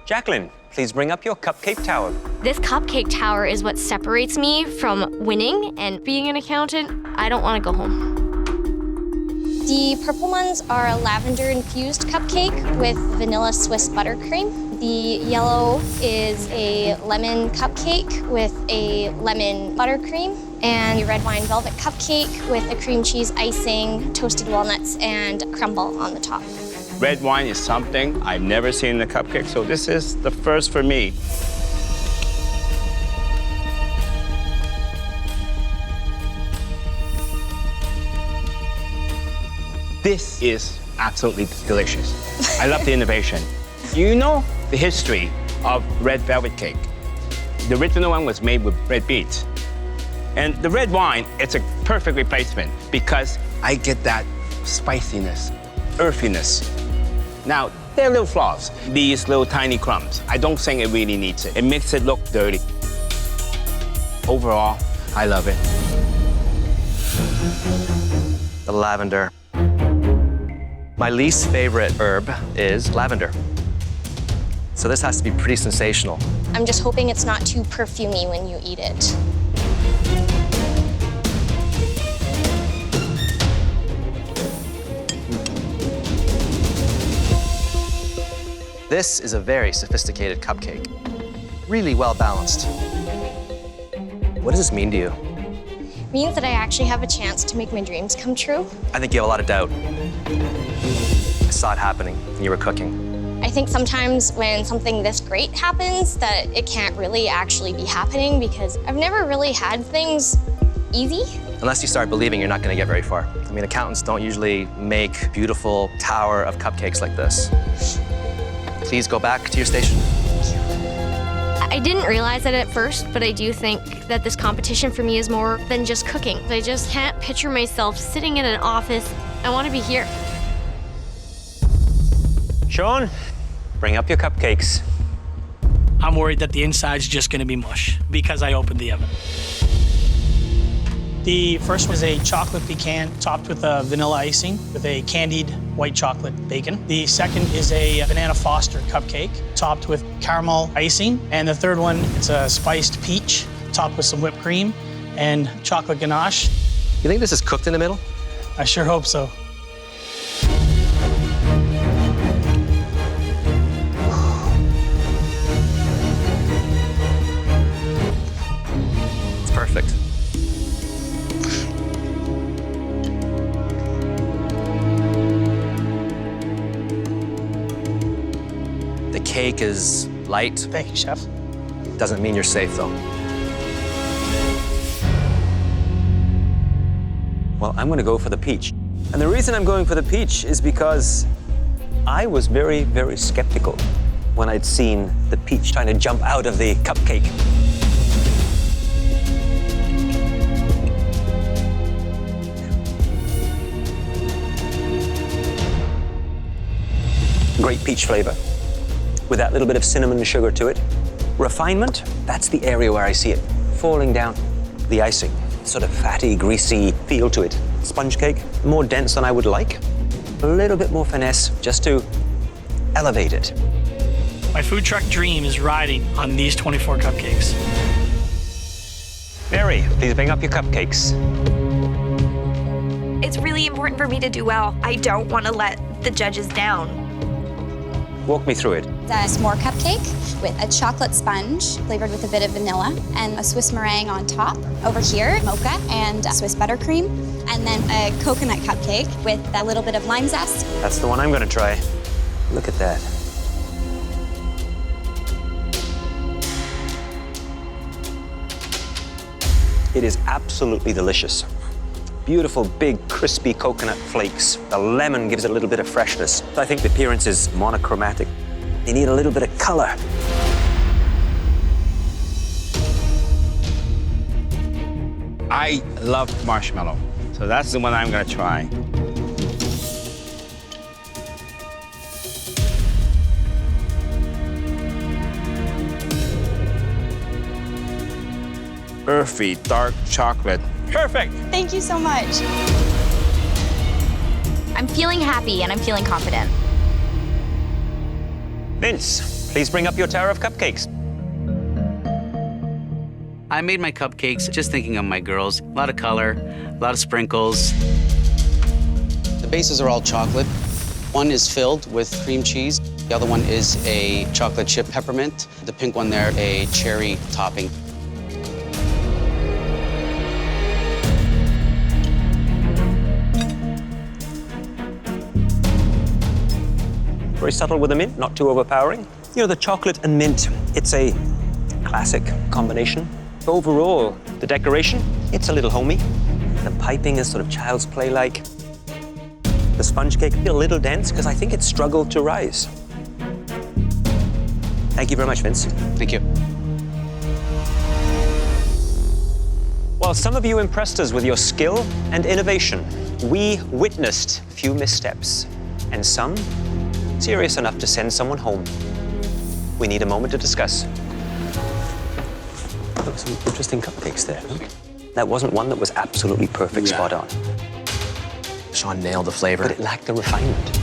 Jacqueline, please bring up your cupcake tower. This cupcake tower is what separates me from winning and being an accountant. I don't want to go home. The purple ones are a lavender-infused cupcake with vanilla Swiss buttercream. The yellow is a lemon cupcake with a lemon buttercream. And the red wine velvet cupcake with a cream cheese icing, toasted walnuts, and crumble on the top. Red wine is something I've never seen in a cupcake, so this is the first for me. This is absolutely delicious. I love the innovation. You know the history of red velvet cake. The original one was made with red beets. And the red wine, it's a perfect replacement because I get that spiciness, earthiness. Now, there are little flaws, these little tiny crumbs. I don't think it really needs it. It makes it look dirty. Overall, I love it. The lavender. My least favorite herb is lavender. So this has to be pretty sensational. I'm just hoping it's not too perfumey when you eat it. This is a very sophisticated cupcake. Really well balanced. What does this mean to you? It means that I actually have a chance to make my dreams come true. I think you have a lot of doubt. I saw it happening when you were cooking. I think sometimes when something this great happens that it can't really actually be happening because I've never really had things easy. Unless you start believing, you're not going to get very far. I mean, accountants don't usually make beautiful tower of cupcakes like this. Please go back to your station. I didn't realize it at first, but I do think that this competition for me is more than just cooking. I just can't picture myself sitting in an office. I want to be here. Sean, bring up your cupcakes. I'm worried that the inside's just gonna be mush because I opened the oven. The first was a chocolate pecan topped with a vanilla icing with a candied white chocolate bacon. The second is a banana Foster cupcake topped with caramel icing. And the third one, it's a spiced peach topped with some whipped cream and chocolate ganache. You think this is cooked in the middle? I sure hope so. It's perfect. The cake is light. Thank you, Chef. Doesn't mean you're safe, though. Well, I'm going to go for the peach. And the reason I'm going for the peach is because I was very, very skeptical when I'd seen the peach trying to jump out of the cupcake. Great peach flavor with that little bit of cinnamon and sugar to it. Refinement, that's the area where I see it falling down. The icing, sort of fatty, greasy feel to it. Sponge cake, more dense than I would like. A little bit more finesse just to elevate it. My food truck dream is riding on these 24 cupcakes. Mary, please bring up your cupcakes. It's really important for me to do well. I don't want to let the judges down. Walk me through it. A s'more cupcake with a chocolate sponge flavored with a bit of vanilla and a Swiss meringue on top. Over here, mocha and Swiss buttercream. And then a coconut cupcake with a little bit of lime zest. That's the one I'm going to try. Look at that. It is absolutely delicious. Beautiful, big, crispy coconut flakes. The lemon gives it a little bit of freshness. I think the appearance is monochromatic. You need a little bit of color. I love marshmallow, so that's the one I'm gonna try. Earthy, dark chocolate. Perfect. Thank you so much. I'm feeling happy and I'm feeling confident. Vince, Please bring up your tower of cupcakes. I made my cupcakes just thinking of my girls. A lot of color, a lot of sprinkles. The bases are all chocolate. One is filled with cream cheese. The other one is a chocolate chip peppermint. The pink one there, a cherry topping. Very subtle with the mint, not too overpowering. You know, the chocolate and mint, it's a classic combination. Overall, the decoration, it's a little homey. The piping is sort of child's play-like. The sponge cake, a little dense because I think it struggled to rise. Thank you very much, Vince. Thank you. While some of you impressed us with your skill and innovation, we witnessed a few missteps, and some serious enough to send someone home. We need a moment to discuss. Look, some interesting cupcakes there. Huh? That wasn't one that was absolutely perfect, spot on. Sean nailed the flavor. But it lacked the refinement.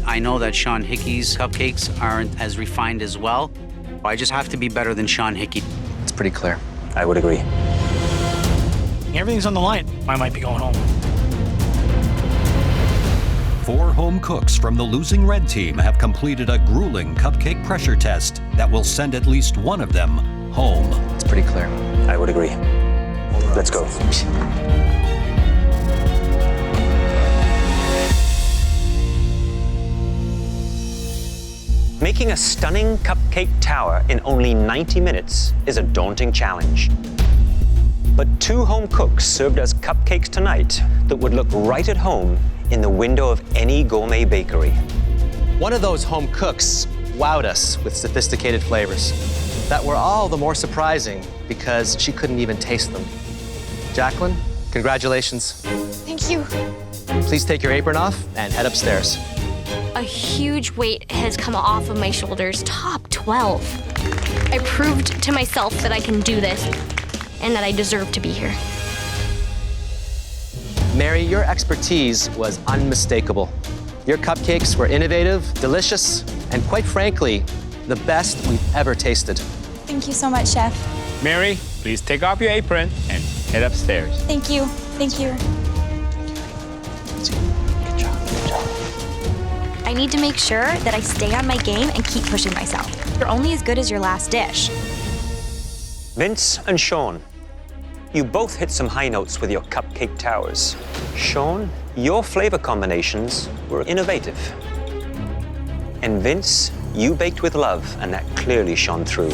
I know that Sean Hickey's cupcakes aren't as refined as well. I just have to be better than Sean Hickey. It's pretty clear. I would agree. Everything's on the line. I might be going home. 4 home cooks from the losing red team have completed a grueling cupcake pressure test that will send at least one of them home. It's pretty clear. I would agree. Let's go. Making a stunning cupcake tower in only 90 minutes is a daunting challenge. But 2 home cooks served us cupcakes tonight that would look right at home in the window of any gourmet bakery. One of those home cooks wowed us with sophisticated flavors that were all the more surprising because she couldn't even taste them. Jacqueline, congratulations. Thank you. Please take your apron off and head upstairs. A huge weight has come off of my shoulders. Top 12. I proved to myself that I can do this and that I deserve to be here. Mary, your expertise was unmistakable. Your cupcakes were innovative, delicious, and quite frankly, the best we've ever tasted. Thank you so much, Chef. Mary, please take off your apron and head upstairs. Thank you. Thank you. Good job, good job. I need to make sure that I stay on my game and keep pushing myself. You're only as good as your last dish. Vince and Sean, you both hit some high notes with your cupcake towers. Sean, your flavor combinations were innovative. And Vince, you baked with love, and that clearly shone through.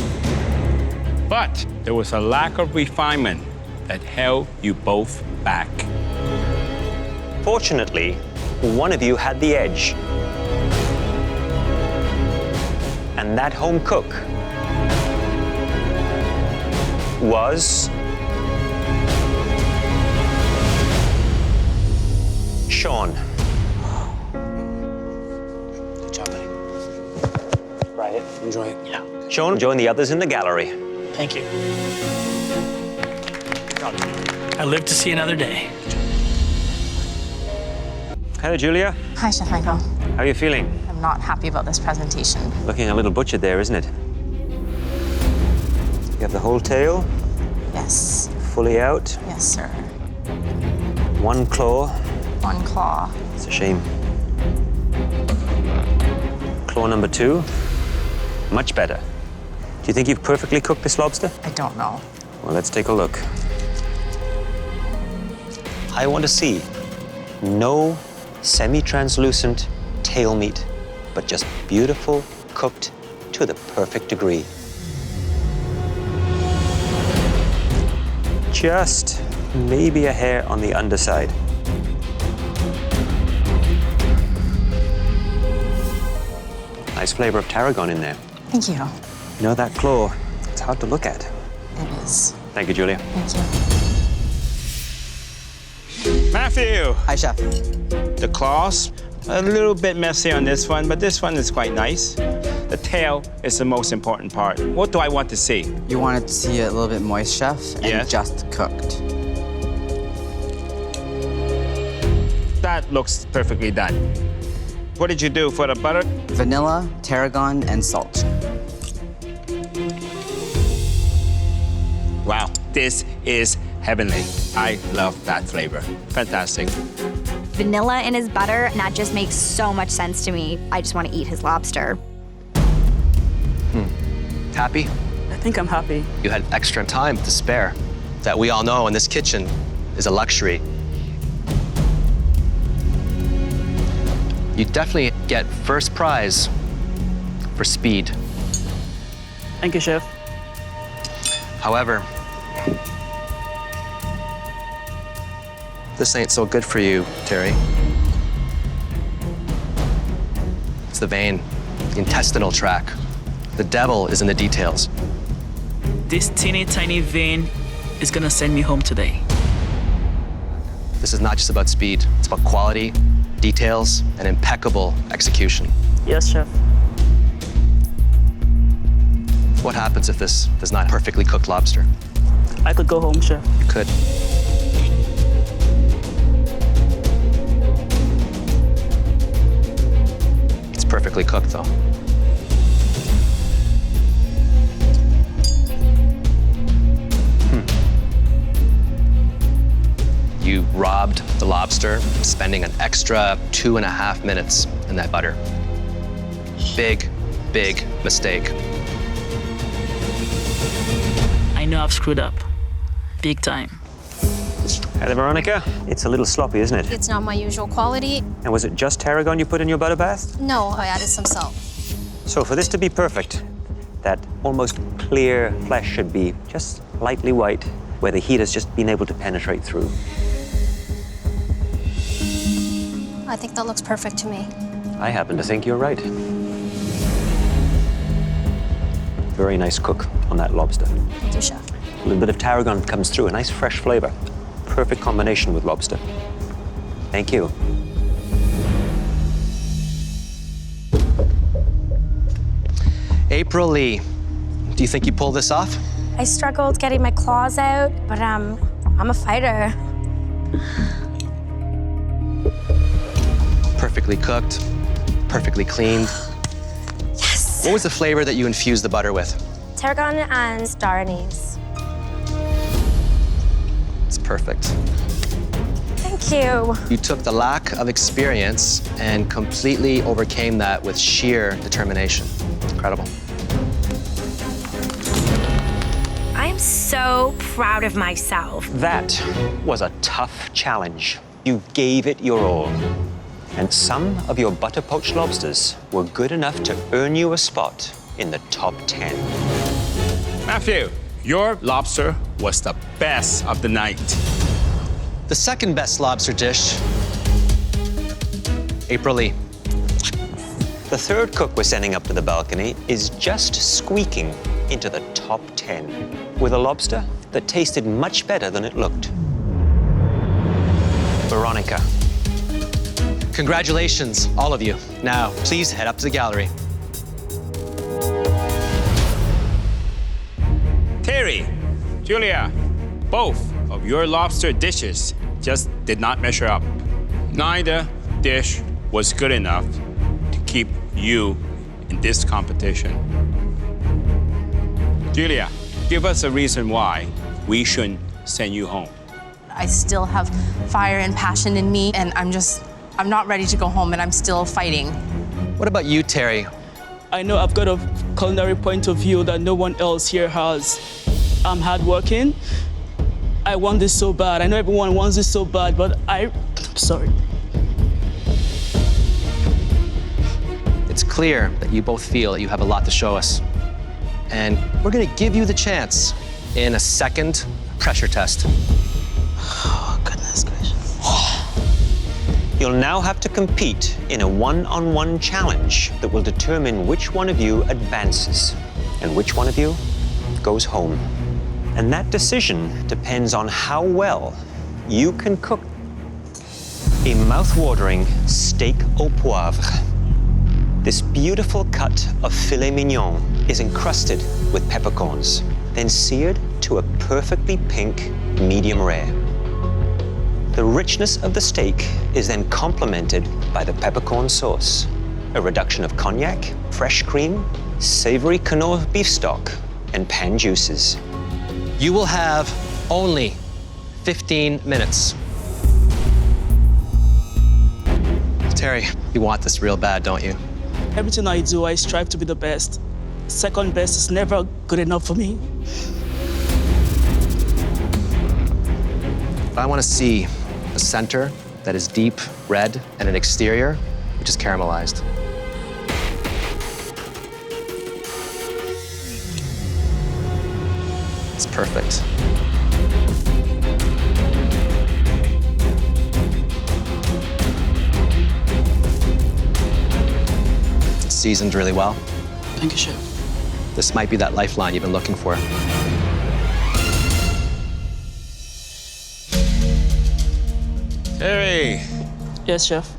But there was a lack of refinement that held you both back. Fortunately, one of you had the edge. And that home cook was Sean. Good job, buddy. Try it. Enjoy it. Yeah. Sean, join the others in the gallery. Thank you. I live to see another day. Hello, Julia. Hi, Chef Michael. How are you feeling? I'm not happy about this presentation. Looking a little butchered there, isn't it? You have the whole tail Yes. fully out. Yes, sir. One claw. One claw. It's a shame. Claw number 2. Much better. Do you think you've perfectly cooked this lobster? I don't know. Well, let's take a look. I want to see no semi-translucent tail meat, but just beautiful, cooked to the perfect degree. Just maybe a hair on the underside. Nice flavor of tarragon in there. Thank you. You know, that claw, it's hard to look at. It is. Thank you, Julia. Thank you. Matthew, Hi, Chef. the claws, a little bit messy on this one, but this one is quite nice. The tail is the most important part. What do I want to see? You wanted to see it a little bit moist, Chef, and Yes. just cooked. That looks perfectly done. What did you do for the butter? Vanilla, tarragon, and salt. Wow, this is heavenly. I love that flavor. Fantastic. Vanilla in his butter, and that just makes so much sense to me. I just want to eat his lobster. Happy? I think I'm happy. You had extra time to spare. That we all know in this kitchen is a luxury. You definitely get first prize for speed. Thank you, Chef. However, this ain't so good for you, Terry. It's the vein, the intestinal tract. The devil is in the details. This teeny tiny vein is gonna send me home today. This is not just about speed, it's about quality, details, and impeccable execution. Yes, Chef. What happens if this is not perfectly cooked lobster? I could go home, Chef. You could. It's perfectly cooked, though. You robbed the lobster, spending an extra 2.5 minutes in that butter. Big, big mistake. I know I've screwed up. Big time. Hi there, Veronica. It's a little sloppy, isn't it? It's not my usual quality. And was it just tarragon you put in your butter bath? No, I added some salt. So for this to be perfect, that almost clear flesh should be just lightly white, where the heat has just been able to penetrate through. I think that looks perfect to me. I happen to think you're right. Very nice cook on that lobster. Thank you, Chef. A little bit of tarragon comes through, a nice fresh flavor. Perfect combination with lobster. Thank you. April Lee, do you think you pulled this off? I struggled getting my claws out, but I'm a fighter. Perfectly cooked, perfectly cleaned. Yes! What was the flavor that you infused the butter with? Tarragon and star anise. It's perfect. Thank you. You took the lack of experience and completely overcame that with sheer determination. Incredible. I'm so proud of myself. That was a tough challenge. You gave it your all. And some of your butter poached lobsters were good enough to earn you a spot in the top 10. Matthew, your lobster was the best of the night. The second best lobster dish, April Lee. The third cook we're sending up to the balcony is just squeaking into the top 10 with a lobster that tasted much better than it looked. Veronica. Congratulations, all of you. Now, please head up to the gallery. Terry, Julia, both of your lobster dishes just did not measure up. Neither dish was good enough to keep you in this competition. Julia, give us a reason why we shouldn't send you home. I still have fire and passion in me, and I'm not ready to go home, and I'm still fighting. What about you, Terry? I know I've got a culinary point of view that no one else here has. I'm hardworking. I want this so bad. I know everyone wants this so bad, but I'm sorry. It's clear that you both feel that you have a lot to show us. And we're gonna give you the chance in a second pressure test. Oh, goodness gracious. You'll now have to compete in a one-on-one challenge that will determine which one of you advances and which one of you goes home. And that decision depends on how well you can cook a mouth-watering steak au poivre. This beautiful cut of filet mignon is encrusted with peppercorns, then seared to a perfectly pink medium rare. The richness of the steak is then complemented by the peppercorn sauce, a reduction of cognac, fresh cream, savory Knorr beef stock, and pan juices. You will have only 15 minutes. Terry, you want this real bad, don't you? Everything I do, I strive to be the best. Second best is never good enough for me. I want to see a center that is deep red and an exterior which is caramelized. It's perfect. It's seasoned really well. Thank you, Chef. This might be that lifeline you've been looking for. Hey. Yes, Chef.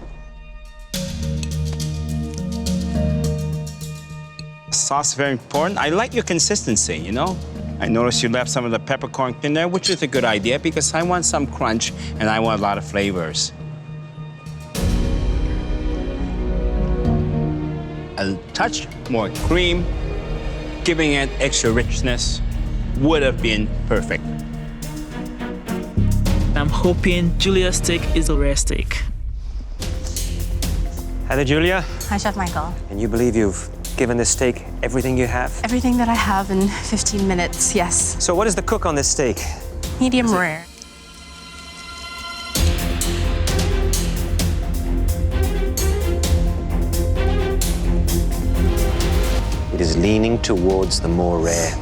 Sauce is very important. I like your consistency, you know? I noticed you left some of the peppercorn in there, which is a good idea because I want some crunch and I want a lot of flavors. A touch more cream, giving it extra richness, would have been perfect. I'm hoping Julia's steak is a rare steak. Hi there, Julia. Hi, Chef Michael. And you believe you've given this steak everything you have? Everything that I have in 15 minutes, yes. So what is the cook on this steak? Medium rare. It is leaning towards the more rare.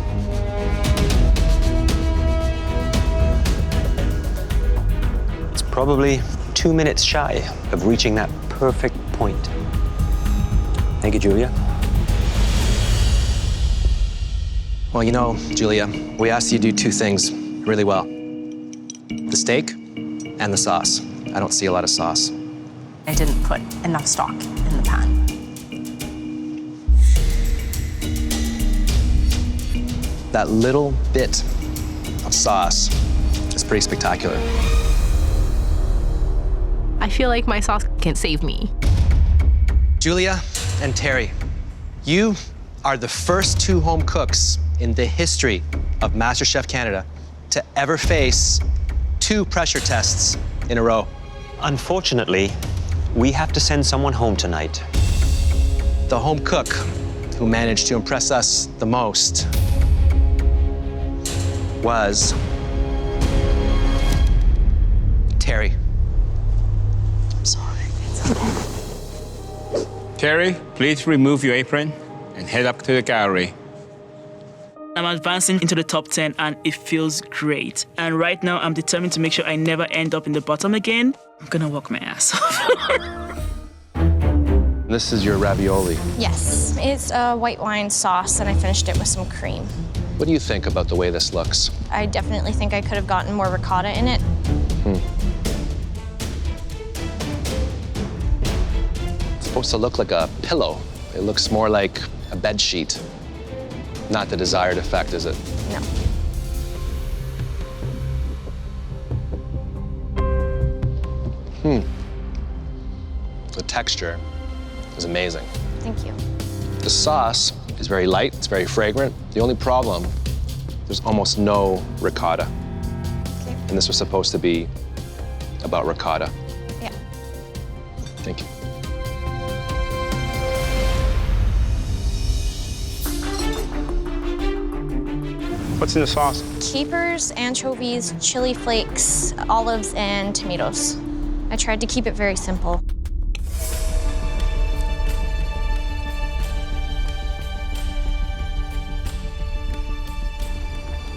It's probably 2 minutes shy of reaching that perfect point. Thank you, Julia. Well, you know, Julia, we asked you to do two things really well. The steak and the sauce. I don't see a lot of sauce. I didn't put enough stock in the pan. That little bit of sauce is pretty spectacular. I feel like my sauce can save me. Julia and Terry, you are the first two home cooks in the history of MasterChef Canada to ever face 2 pressure tests in a row. Unfortunately, we have to send someone home tonight. The home cook who managed to impress us the most was Terry. I'm sorry. It's okay. Terry, please remove your apron and head up to the gallery. I'm advancing into the top 10 and it feels great. And right now I'm determined to make sure I never end up in the bottom again. I'm gonna work my ass off. This is your ravioli. Yes, it's a white wine sauce, and I finished it with some cream. What do you think about the way this looks? I definitely think I could have gotten more ricotta in it. It's supposed to look like a pillow. It looks more like a bed sheet. Not the desired effect, is it? No. The texture is amazing. Thank you. The sauce is very light, it's very fragrant. The only problem, there's almost no ricotta. Okay. And this was supposed to be about ricotta. Yeah. Thank you. What's in the sauce? Capers, anchovies, chili flakes, olives, and tomatoes. I tried to keep it very simple.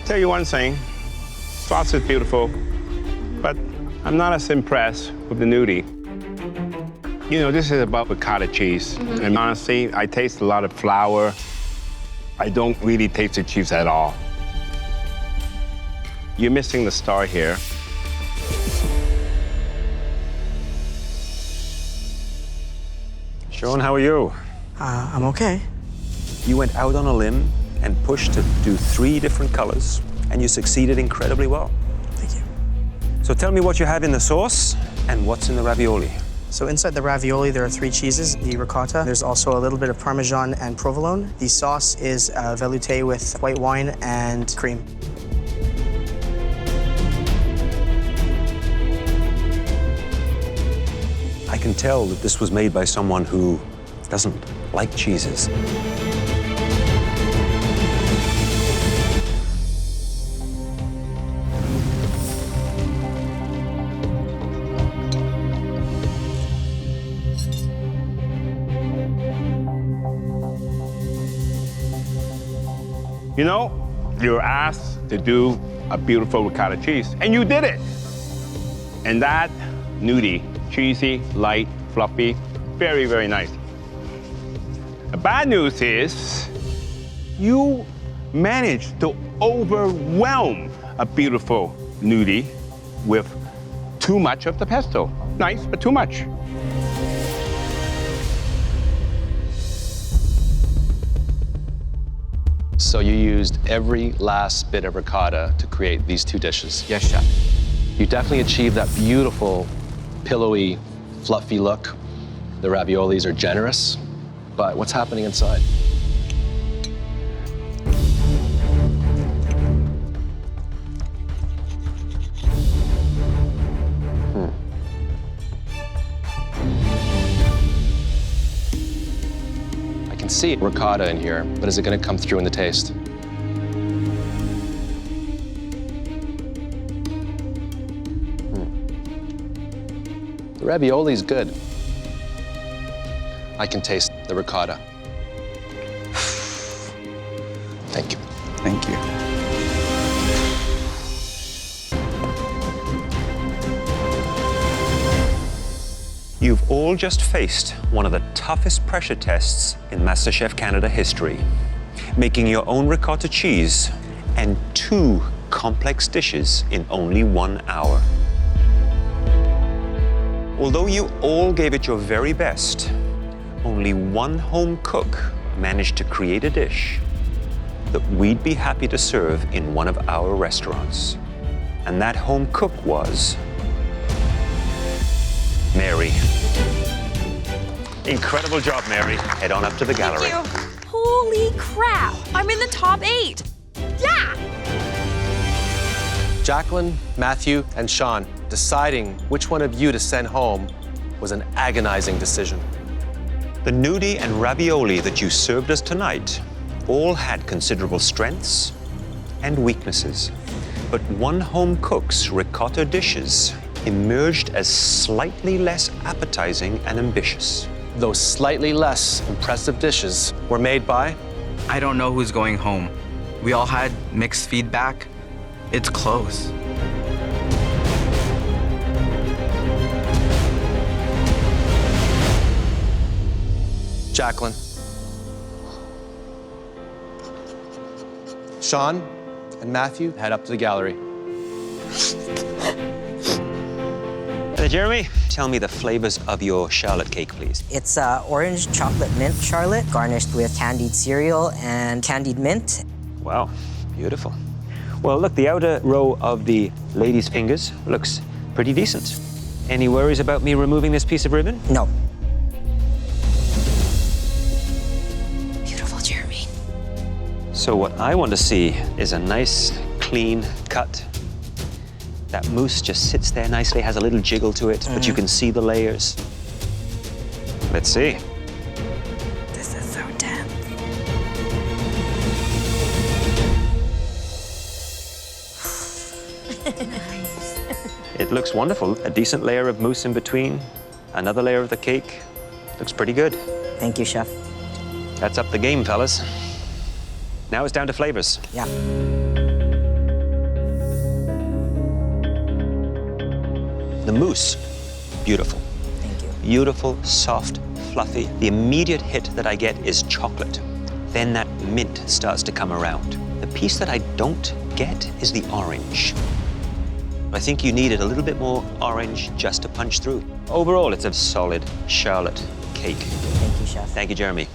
Tell you one thing, sauce is beautiful, but I'm not as impressed with the nudie. You know, this is about ricotta cheese. And honestly, I taste a lot of flour. I don't really taste the cheese at all. You're missing the star here. Sean, how are you? I'm okay. You went out on a limb and pushed to do 3 different colors, and you succeeded incredibly well. Thank you. So tell me what you have in the sauce and what's in the ravioli. So inside the ravioli, there are 3 cheeses, the ricotta. There's also a little bit of Parmesan and provolone. The sauce is velouté with white wine and cream. I can tell that this was made by someone who doesn't like cheeses. You know, you were asked to do a beautiful ricotta cheese, and you did it. And that nudie, cheesy, light, fluffy, very, very nice. The bad news is you managed to overwhelm a beautiful nudie with too much of the pesto. Nice, but too much. So you used every last bit of ricotta to create these 2 dishes. Yes, chef. You definitely achieved that beautiful, pillowy, fluffy look. The raviolis are generous, but what's happening inside? I can see ricotta in here, but is it going to come through in the taste? The ravioli's good. I can taste the ricotta. Thank you. Thank you. You've all just faced one of the toughest pressure tests in MasterChef Canada history, making your own ricotta cheese and 2 complex dishes in only 1 hour. Although you all gave it your very best, only one home cook managed to create a dish that we'd be happy to serve in one of our restaurants. And that home cook was Mary. Incredible job, Mary. Head on up to the gallery. Thank you. Holy crap! I'm in the top 8. Yeah! Jacqueline, Matthew, and Sean, deciding which one of you to send home was an agonizing decision. The nudie and ravioli that you served us tonight all had considerable strengths and weaknesses. But one home cook's ricotta dishes emerged as slightly less appetizing and ambitious. Those slightly less impressive dishes were made by... I don't know who's going home. We all had mixed feedback. It's close. Jacqueline. Sean and Matthew, head up to the gallery. Jeremy, tell me the flavors of your charlotte cake, please. It's orange chocolate mint charlotte, garnished with candied cereal and candied mint. Wow, beautiful. Well, look, the outer row of the lady's fingers looks pretty decent. Any worries about me removing this piece of ribbon? No. Beautiful, Jeremy. So what I want to see is a nice, clean cut. That mousse just sits there nicely, has a little jiggle to it, but you can see the layers. Let's see. This is so dense. It looks wonderful. A decent layer of mousse in between, another layer of the cake. Looks pretty good. Thank you, chef. That's up the game, fellas. Now it's down to flavors. Yeah. The mousse, beautiful. Thank you. Beautiful, soft, fluffy. The immediate hit that I get is chocolate. Then that mint starts to come around. The piece that I don't get is the orange. I think you needed a little bit more orange just to punch through. Overall, it's a solid charlotte cake. Thank you, chef. Thank you, Jeremy.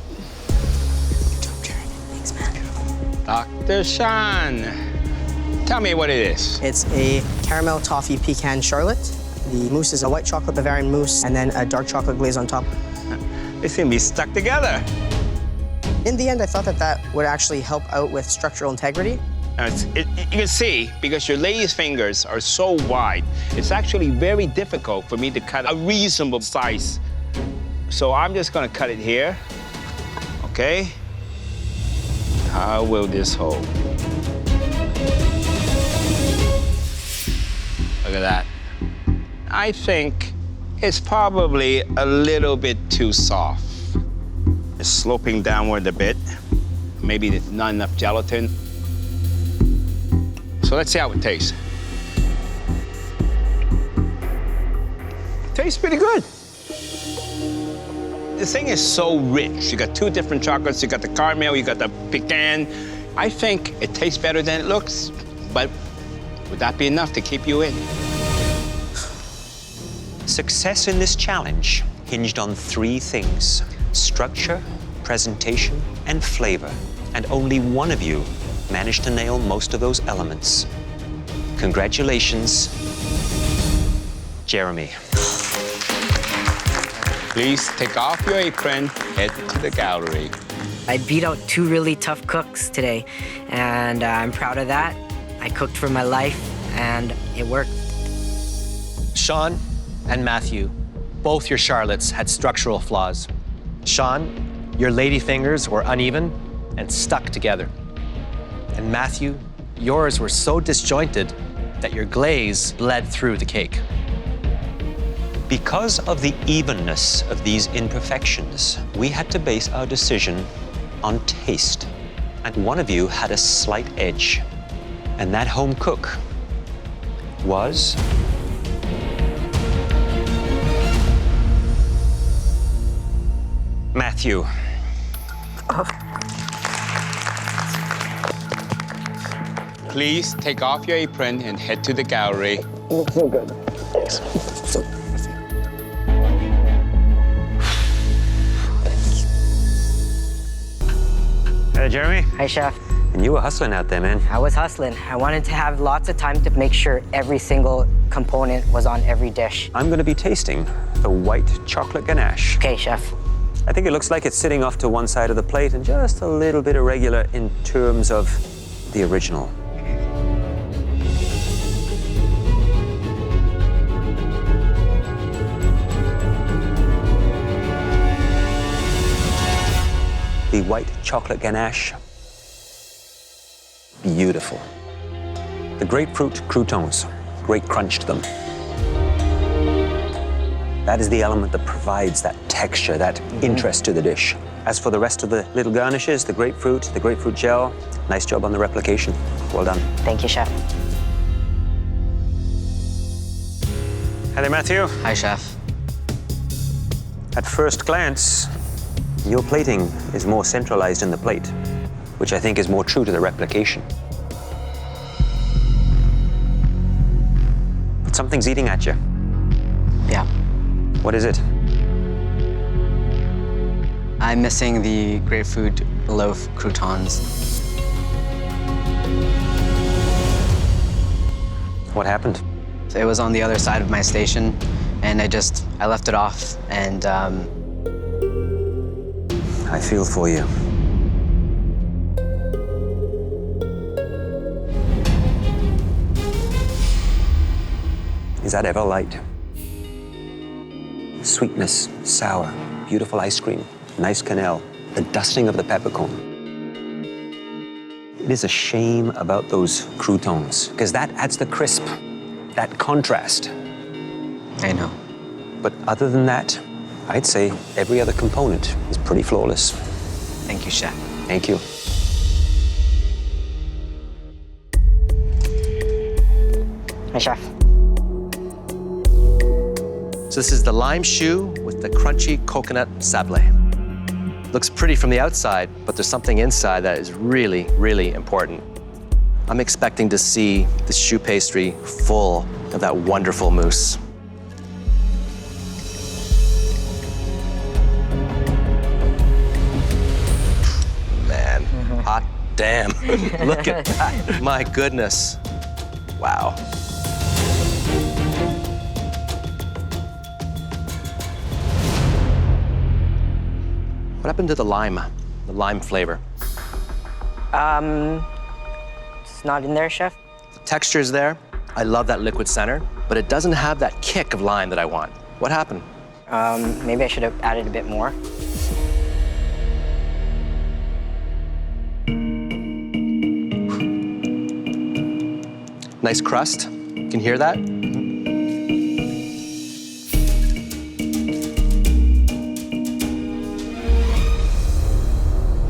Good job, Jeremy. Thanks, man. Dr. Sean, Tell me what it is. It's a caramel toffee pecan charlotte. The mousse is a white chocolate Bavarian mousse and then a dark chocolate glaze on top. They seem to be stuck together. In the end, I thought that that would actually help out with structural integrity. You can see, because your lady's fingers are so wide, it's actually very difficult for me to cut a reasonable size. So I'm just gonna cut it here, okay? How will this hold? Look at that. I think it's probably a little bit too soft. It's sloping downward a bit. Maybe there's not enough gelatin. So let's see how it tastes. Tastes pretty good. The thing is so rich. You got two different chocolates. You got the caramel, you got the pecan. I think it tastes better than it looks, but would that be enough to keep you in? Success in this challenge hinged on three things: structure, presentation, and flavor. And only one of you managed to nail most of those elements. Congratulations, Jeremy. Please take off your apron, head to the gallery. I beat out two really tough cooks today, and I'm proud of that. I cooked for my life, and it worked. Sean and Matthew, both your charlottes had structural flaws. Sean, your lady fingers were uneven and stuck together. And Matthew, yours were so disjointed that your glaze bled through the cake. Because of the evenness of these imperfections, we had to base our decision on taste. And one of you had a slight edge. And that home cook was Matthew. Please take off your apron and head to the gallery. Looks so good. Hey, Jeremy. Hi, Chef. And you were hustling out there, man. I was hustling. I wanted to have lots of time to make sure every single component was on every dish. I'm going to be tasting the white chocolate ganache. Okay, Chef. I think it looks like it's sitting off to one side of the plate and just a little bit irregular in terms of the original. The white chocolate ganache, beautiful. The grapefruit croutons, great crunch to them. That is the element that provides that texture, that interest to the dish. As for the rest of the little garnishes, the grapefruit gel, nice job on the replication. Well done. Thank you, Chef. Hi there, Matthew. Hi, Chef. At first glance, your plating is more centralized in the plate, which I think is more true to the replication. But something's eating at you. Yeah. What is it? I'm missing the grapefruit loaf croutons. What happened? It was on the other side of my station, and I left it off, and I feel for you. Is that ever light? Sweetness, sour, beautiful ice cream, nice quenelle, the dusting of the peppercorn. It is a shame about those croutons, because that adds the crisp, that contrast. I know. But other than that, I'd say every other component is pretty flawless. Thank you, Chef. Thank you. Hi, Chef. So this is the lime choux with the crunchy coconut sablé. Looks pretty from the outside, but there's something inside that is really, really important. I'm expecting to see the choux pastry full of that wonderful mousse. Man, hot damn. Look at that. My goodness. Wow. What happened to the lime flavor? It's not in there, chef. The texture's there. I love that liquid center, but it doesn't have that kick of lime that I want. What happened? Maybe I should have added a bit more. Nice crust. You can hear that?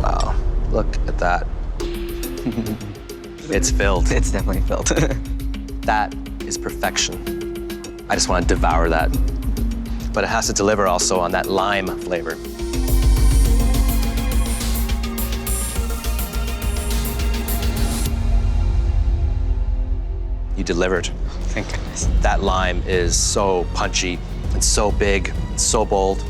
Wow, look at that. It's filled. It's definitely filled. That is perfection. I just want to devour that. But it has to deliver also on that lime flavor. You delivered. Thank goodness. That lime is so punchy and so big and so bold.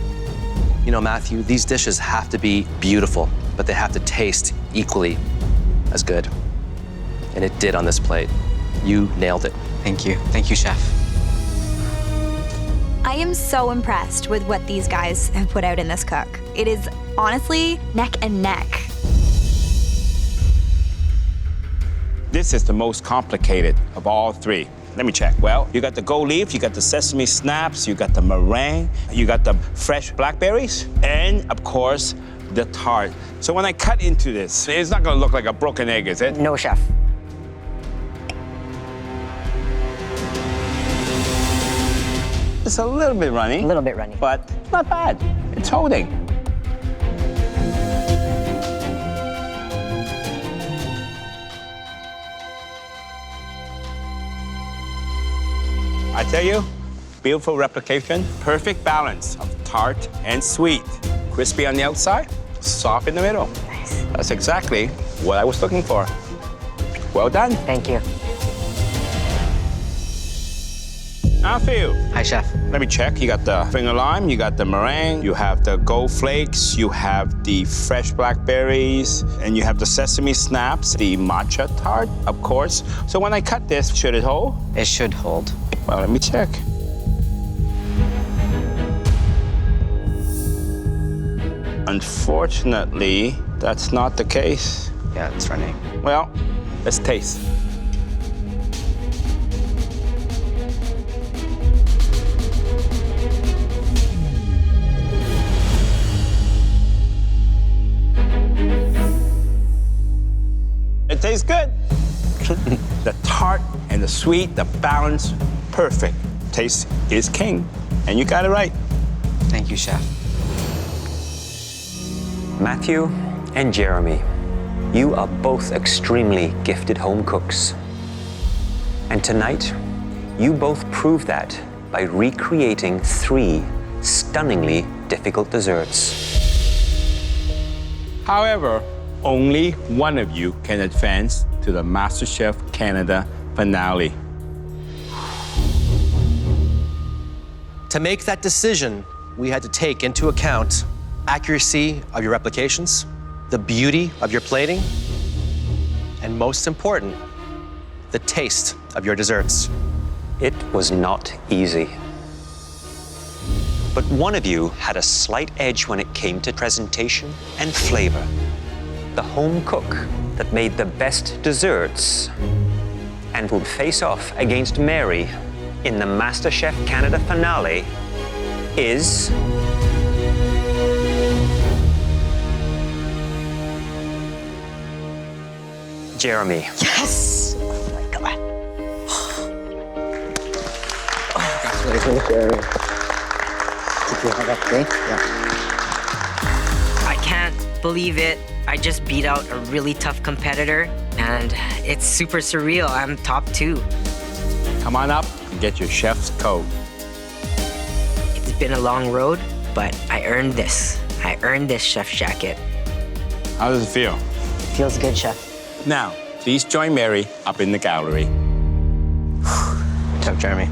You know, Matthew, these dishes have to be beautiful, but they have to taste equally as good. And it did on this plate. You nailed it. Thank you. Thank you, chef. I am so impressed with what these guys have put out in this cook. It is honestly neck and neck. This is the most complicated of all three. Let me check. Well, you got the gold leaf, you got the sesame snaps, you got the meringue, you got the fresh blackberries, and of course, the tart. So when I cut into this, it's not gonna look like a broken egg, is it? No, chef. It's a little bit runny. A little bit runny. But not bad. It's holding. I tell you, beautiful replication, perfect balance of tart and sweet. Crispy on the outside, soft in the middle. Nice. That's exactly what I was looking for. Well done. Thank you. How for you? Hi, chef. Let me check. You got the finger lime, you got the meringue, you have the gold flakes, you have the fresh blackberries, and you have the sesame snaps, the matcha tart, of course. So when I cut this, should it hold? It should hold. Well, let me check. Unfortunately, that's not the case. Yeah, it's running. Well, let's taste. It tastes good. The tart and the sweet, the balance, perfect. Taste is king, and you got it right. Thank you, chef. Matthew and Jeremy, you are both extremely gifted home cooks. And tonight, you both prove that by recreating 3 stunningly difficult desserts. However, only one of you can advance to the MasterChef Canada finale. To make that decision, we had to take into account accuracy of your replications, the beauty of your plating, and most important, the taste of your desserts. It was not easy. But one of you had a slight edge when it came to presentation and flavor. The home cook that made the best desserts and would face off against Mary in the MasterChef Canada finale is... Jeremy. Yes! Oh my God. Congratulations, Jeremy. Did you have that day? Yeah. I can't believe it. I just beat out a really tough competitor, and it's super surreal. I'm top 2. Come on up and get your chef's coat. It's been a long road, but I earned this. I earned this chef's jacket. How does it feel? It feels good, chef. Now, please join Mary up in the gallery. Good job, Jeremy.